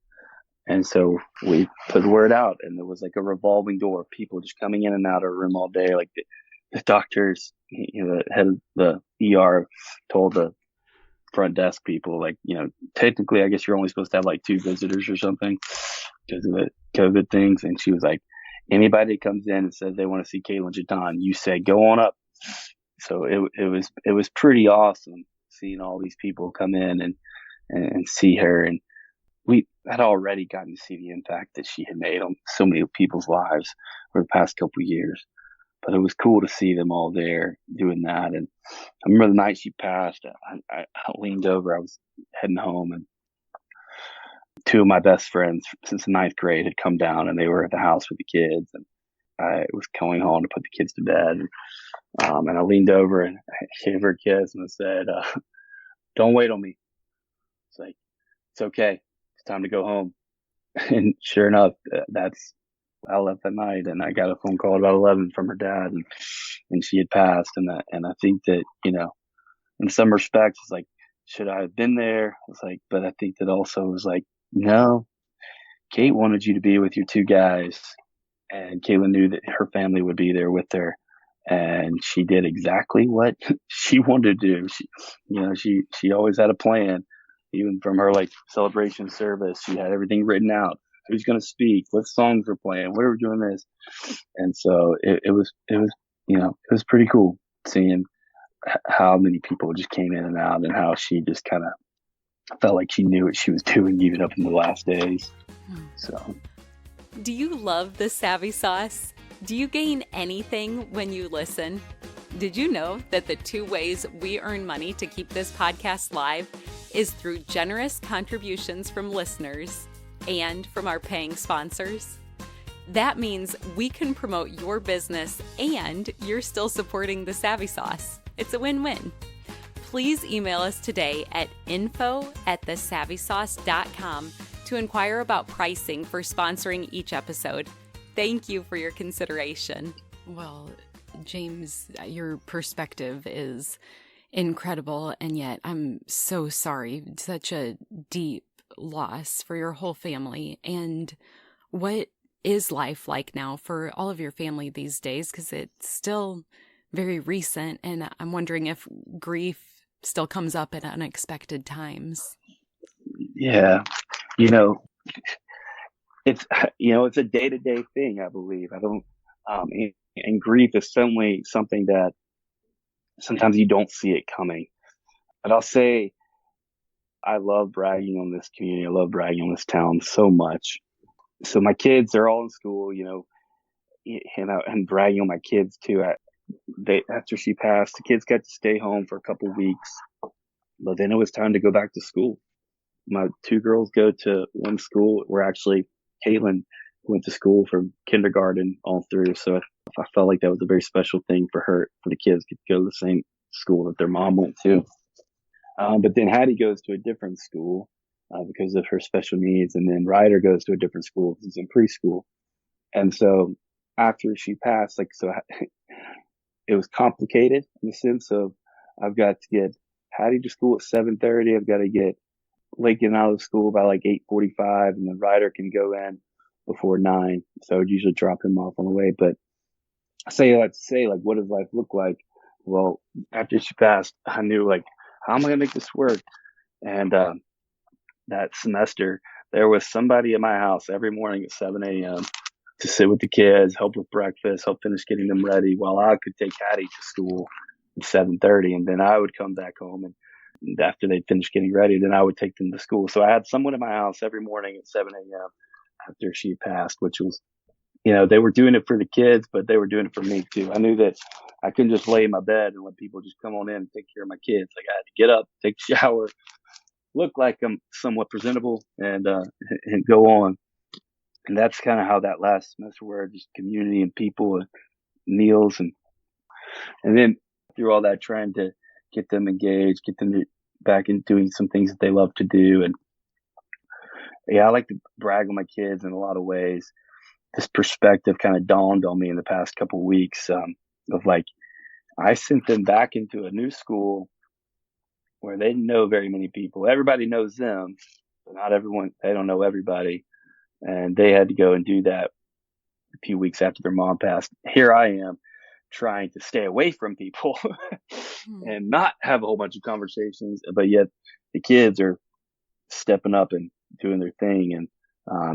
And so we put the word out, and there was like a revolving door, people just coming in and out of her room all day. Like the doctors, the head of the ER told the front desk people, like, technically, I guess you're only supposed to have like 2 visitors or something because of the COVID things. And she was like, anybody that comes in and says they want to see Kaetlin Jetton, you say, go on up. So it was pretty awesome seeing all these people come in and see her. And we had already gotten to see the impact that she had made on so many people's lives for the past couple of years. But it was cool to see them all there doing that. And I remember the night she passed, I leaned over, I was heading home, and 2 of my best friends since the 9th grade had come down, and they were at the house with the kids. And I was going home to put the kids to bed. And I leaned over and I gave her a kiss and I said, don't wait on me. It's like, it's okay. It's time to go home. And sure enough, I left that night, and I got a phone call at about 11 from her dad, and she had passed. And I think that, in some respects, it's like, should I have been there? It's like, but I think that also was like, no, Kate wanted you to be with your 2 guys, and Kaetlin knew that her family would be there with her. And she did exactly what she wanted to do. She always had a plan, even from her like celebration service. She had everything written out. Who's going to speak? What songs we're playing? What are we doing this? And so it was pretty cool seeing how many people just came in and out, and how she just kind of I felt like she knew what she was doing even up in the last days. So, Do you love the Savvy Sauce? Do you gain anything when you listen? Did you know that the 2 ways we earn money to keep this podcast live is through generous contributions from listeners and from our paying sponsors? That means we can promote your business and you're still supporting the Savvy Sauce. It's a win-win. Please email us today at info@thesavvysauce.com to inquire about pricing for sponsoring each episode. Thank you for your consideration. Well, James, your perspective is incredible, and yet I'm so sorry. Such a deep loss for your whole family. And what is life like now for all of your family these days? Because it's still very recent, and I'm wondering if grief still comes up at unexpected times. yeah, you know, it's it's a day-to-day thing. I believe I don't, and grief is certainly something that sometimes you don't see it coming. But I'll say I love bragging on this community. I love bragging on this town so much. So my kids are all in school, and bragging on my kids too. After she passed, the kids got to stay home for a couple of weeks, but then it was time to go back to school. My 2 girls go to one school where actually Kaetlin went to school from kindergarten all through. So I felt like that was a very special thing for her, for the kids to go to the same school that their mom went to. But then Hattie goes to a different school because of her special needs. And then Ryder goes to a different school because he's in preschool. And so after she passed, it was complicated in the sense of I've got to get Hattie to school at 7:30. I've got to get Lincoln out of school by like 8:45, and then Ryder can go in before 9. So I would usually drop him off on the way. But let's say, what does life look like? Well, after she passed, I knew how am I going to make this work? And that semester, there was somebody in my house every morning at 7 a.m. to sit with the kids, help with breakfast, help finish getting them ready while I could take Hattie to school at 7:30. And then I would come back home, and after they'd finished getting ready, then I would take them to school. So I had someone in my house every morning at 7 a.m. after she passed, which was, they were doing it for the kids, but they were doing it for me too. I knew that I couldn't just lay in my bed and let people just come on in and take care of my kids. I had to get up, take a shower, look like I'm somewhat presentable, and go on. And that's kind of how that last semester were, just community and people and meals. And then through all that, trying to get them engaged, get them back in doing some things that they love to do. And I like to brag on my kids in a lot of ways. This perspective kind of dawned on me in the past couple of weeks of I sent them back into a new school where they didn't know very many people. Everybody knows them, but not everyone. They don't know everybody. And they had to go and do that a few weeks after their mom passed. Here I am trying to stay away from people and not have a whole bunch of conversations, but yet the kids are stepping up and doing their thing. And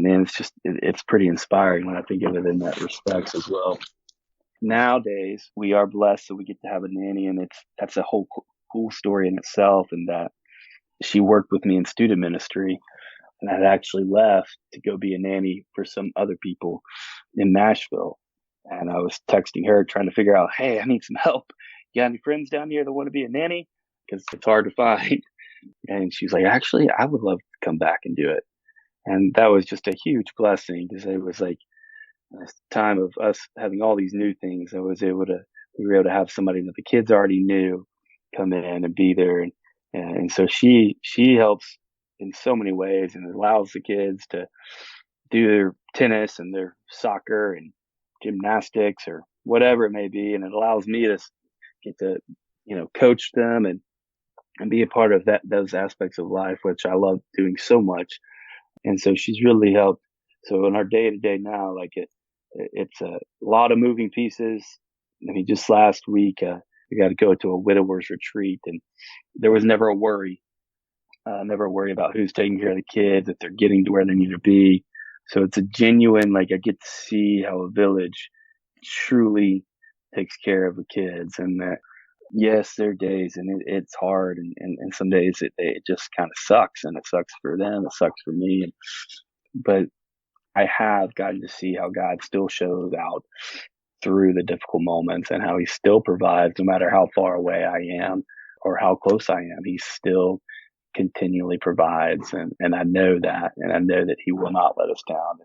man, it's pretty inspiring when I think of it in that respect as well. Nowadays, we are blessed that we get to have a nanny, and that's a whole cool story in itself. And that she worked with me in student ministry, and I'd actually left to go be a nanny for some other people in Nashville. And I was texting her trying to figure out, hey, I need some help. You got any friends down here that want to be a nanny? Because it's hard to find. And she's like, actually, I would love to come back and do it. And that was just a huge blessing, because it was like a time of us having all these new things. We were able to have somebody that the kids already knew come in and be there. And so she helps in so many ways, and it allows the kids to do their tennis and their soccer and gymnastics or whatever it may be. And it allows me to get to, coach them and be a part of those aspects of life, which I love doing so much. And so she's really helped. So in our day to day now, it's a lot of moving pieces. I mean, just last week, we got to go to a widower's retreat, and there was never a worry about who's taking care of the kids, if they're getting to where they need to be. So it's a genuine, I get to see how a village truly takes care of the kids, and that yes, there are days, and it's hard, and some days it just kind of sucks, and it sucks for them, it sucks for me. But I have gotten to see how God still shows out through the difficult moments, and how He still provides, no matter how far away I am or how close I am. He still continually provides, and I know that, and I know that He will not let us down.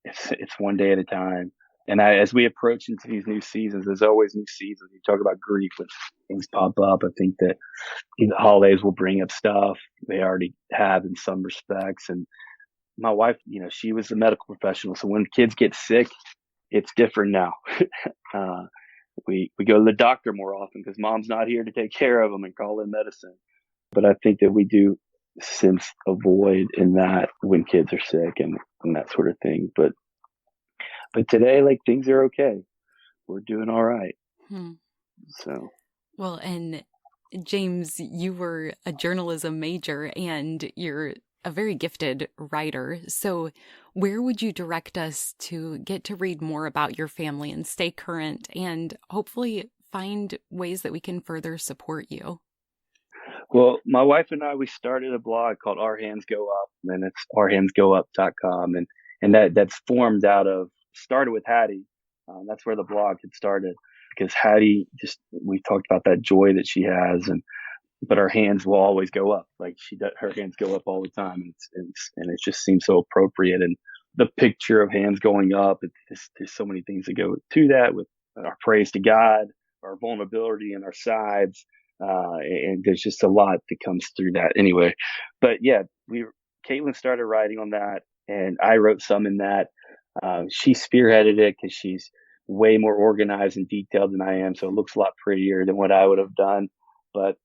It's one day at a time. And as we approach into these new seasons, there's always new seasons. You talk about grief when things pop up. I think that the holidays will bring up stuff they already have in some respects. And my wife, she was a medical professional. So when kids get sick, it's different now. uh, we go to the doctor more often because mom's not here to take care of them and call in medicine. But I think that we do sense a void in that when kids are sick and that sort of thing. But today, like, things are okay. We're doing all right. So, well, and James, you were a journalism major and you're a very gifted writer. So where would you direct us to get to read more about your family and stay current and hopefully find ways that we can further support you? well, my wife and I, we started a blog called Our Hands Go Up, and it's ourhandsgoup.com. And that's formed started with Hattie. That's where the blog had started, because Hattie, we talked about that joy that she has, but our hands will always go up. Like, her hands go up all the time. And it just seems so appropriate. And the picture of hands going up, there's so many things that go to that, with our praise to God, our vulnerability in our sides. And there's just a lot that comes through that anyway. But yeah, Kaetlin started writing on that, and I wrote some in that. She spearheaded it because she's way more organized and detailed than I am. So it looks a lot prettier than what I would have done. But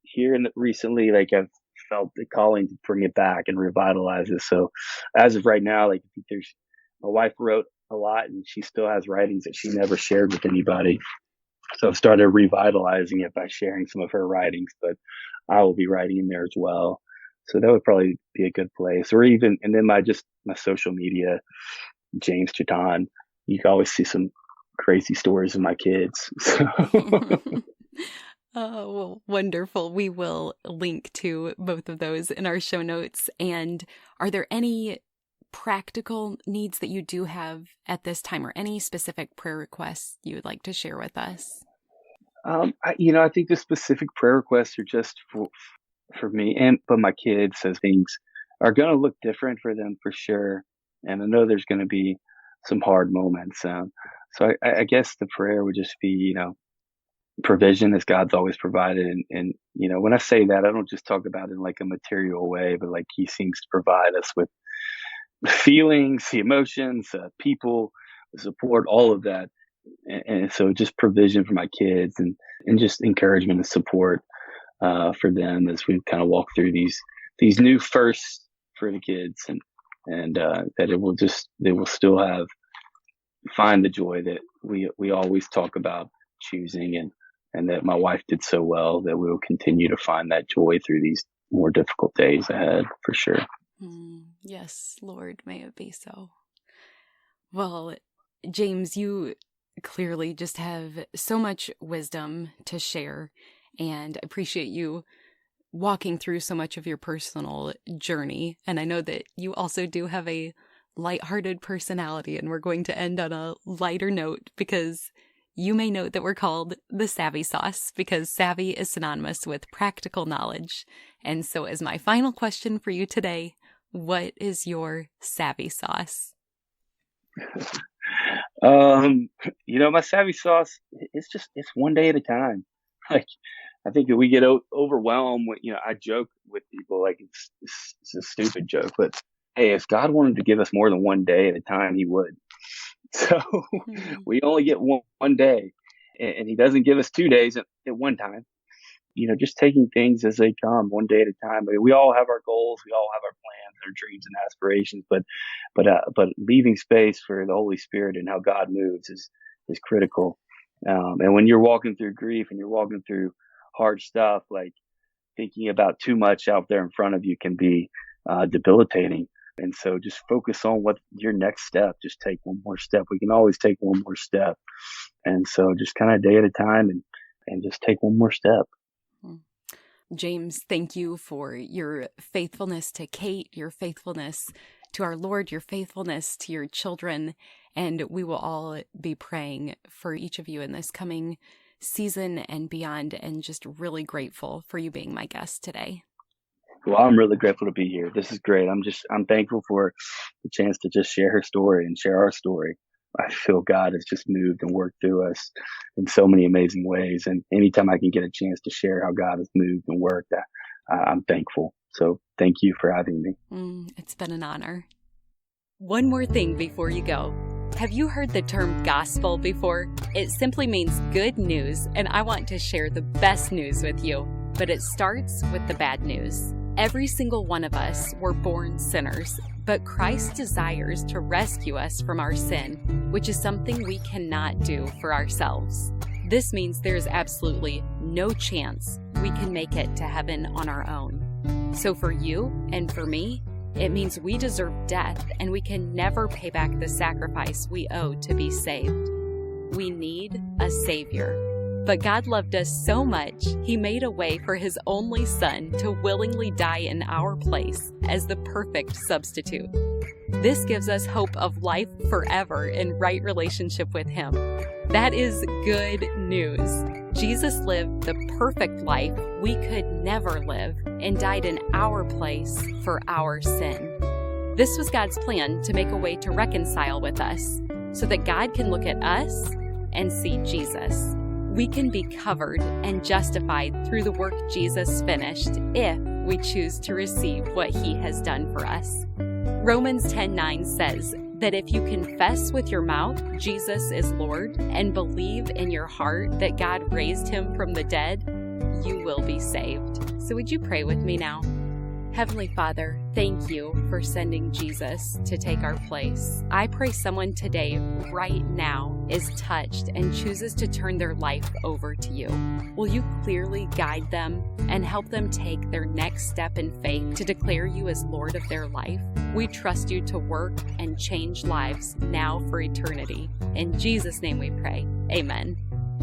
recently, like, I've felt the calling to bring it back and revitalize it. So as of right now, like, my wife wrote a lot, and she still has writings that she never shared with anybody. So I've started revitalizing it by sharing some of her writings, but I will be writing in there as well. So that would probably be a good place. And then my social media, James Jetton. You can always see some crazy stories of my kids. Oh, well, wonderful. We will link to both of those in our show notes. And are there any practical needs that you do have at this time, or any specific prayer requests you would like to share with us? I think the specific prayer requests are just for me, but my kids, as things are going to look different for them for sure. And I know there's going to be some hard moments. So I guess the prayer would just be, provision, as God's always provided. And when I say that, I don't just talk about it in like a material way, but like, He seems to provide us with feelings, the emotions, people, the support, all of that. And so just provision for my kids, and just encouragement and support for them as we kind of walk through these new firsts for the kids, and that they will still find the joy that we always talk about choosing, and that my wife did so well, that we will continue to find that joy through these more difficult days ahead, for sure. Yes, Lord, may it be so. Well, James, you clearly just have so much wisdom to share, and I appreciate you walking through so much of your personal journey. And I know that you also do have a lighthearted personality, and we're going to end on a lighter note, because you may note that we're called the Savvy Sauce because savvy is synonymous with practical knowledge. And so as my final question for you today, what is your savvy sauce? My savvy sauce, it's one day at a time. Like, I think that we get overwhelmed when, I joke with people, like, it's a stupid joke, but hey, if God wanted to give us more than one day at a time, He would. So we only get one day, and He doesn't give us 2 days at one time. Just taking things as they come, one day at a time. I mean, we all have our goals, we all have our plans, our dreams and aspirations, but leaving space for the Holy Spirit and how God moves is critical. And when you're walking through grief and you're walking through hard stuff, like, thinking about too much out there in front of you can be debilitating. And so just focus on what your next step. Just take one more step. We can always take one more step. And so just kind of day at a time, and just take one more step. James, thank you for your faithfulness to Kate, your faithfulness to our Lord, your faithfulness to your children. And we will all be praying for each of you in this coming season and beyond, and just really grateful for you being my guest today. Well, I'm really grateful to be here. This is great. I'm thankful for the chance to just share her story and share our story. I feel God has just moved and worked through us in so many amazing ways. And anytime I can get a chance to share how God has moved and worked, I'm thankful. So thank you for having me. It's been an honor. One more thing before you go. Have you heard the term gospel before? It simply means good news, and I want to share the best news with you. But it starts with the bad news. Every single one of us were born sinners, but Christ desires to rescue us from our sin, which is something we cannot do for ourselves. This means there's absolutely no chance we can make it to heaven on our own. So for you and for me, it means we deserve death and we can never pay back the sacrifice we owe to be saved. We need a Savior. But God loved us so much, He made a way for His only Son to willingly die in our place as the perfect substitute. This gives us hope of life forever in right relationship with Him. That is good news. Jesus lived the perfect life we could never live and died in our place for our sin. This was God's plan to make a way to reconcile with us so that God can look at us and see Jesus. We can be covered and justified through the work Jesus finished if we choose to receive what He has done for us. Romans 10:9 says that if you confess with your mouth Jesus is Lord and believe in your heart that God raised Him from the dead, you will be saved. So would you pray with me now? Heavenly Father, thank you for sending Jesus to take our place. I pray someone today, right now, is touched and chooses to turn their life over to you. Will you clearly guide them and help them take their next step in faith to declare you as Lord of their life? We trust you to work and change lives now for eternity. In Jesus' name we pray. Amen.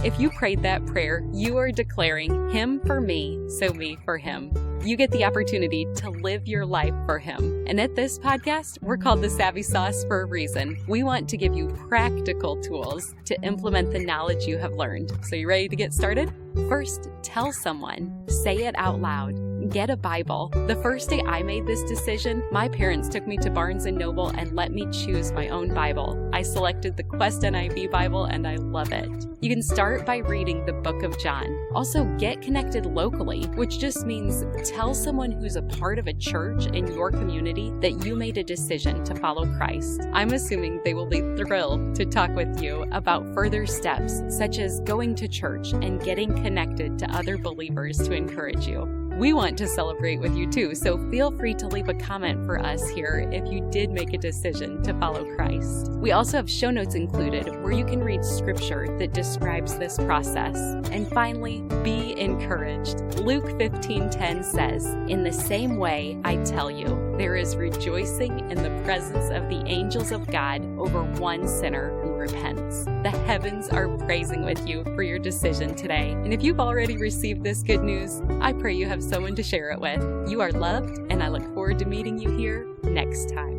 If you prayed that prayer, you are declaring Him for me, so me for Him. You get the opportunity to live your life for Him. And at this podcast, we're called The Savvy Sauce for a reason. We want to give you practical tools to implement the knowledge you have learned. So you ready to get started? First, tell someone. Say it out loud. Get a Bible. The first day I made this decision, my parents took me to Barnes & Noble and let me choose my own Bible. I selected the Quest NIV Bible and I love it. You can start by reading the book of John. Also, get connected locally, which just means tell someone who's a part of a church in your community that you made a decision to follow Christ. I'm assuming they will be thrilled to talk with you about further steps, such as going to church and getting connected to other believers to encourage you. We want to celebrate with you too, so feel free to leave a comment for us here if you did make a decision to follow Christ. We also have show notes included where you can read scripture that describes this process. And finally, be encouraged. Luke 15:10 says, "In the same way, I tell you, there is rejoicing in the presence of the angels of God over one sinner who repents." The heavens are praising with you for your decision today. And if you've already received this good news, I pray you have someone to share it with. You are loved, and I look forward to meeting you here next time.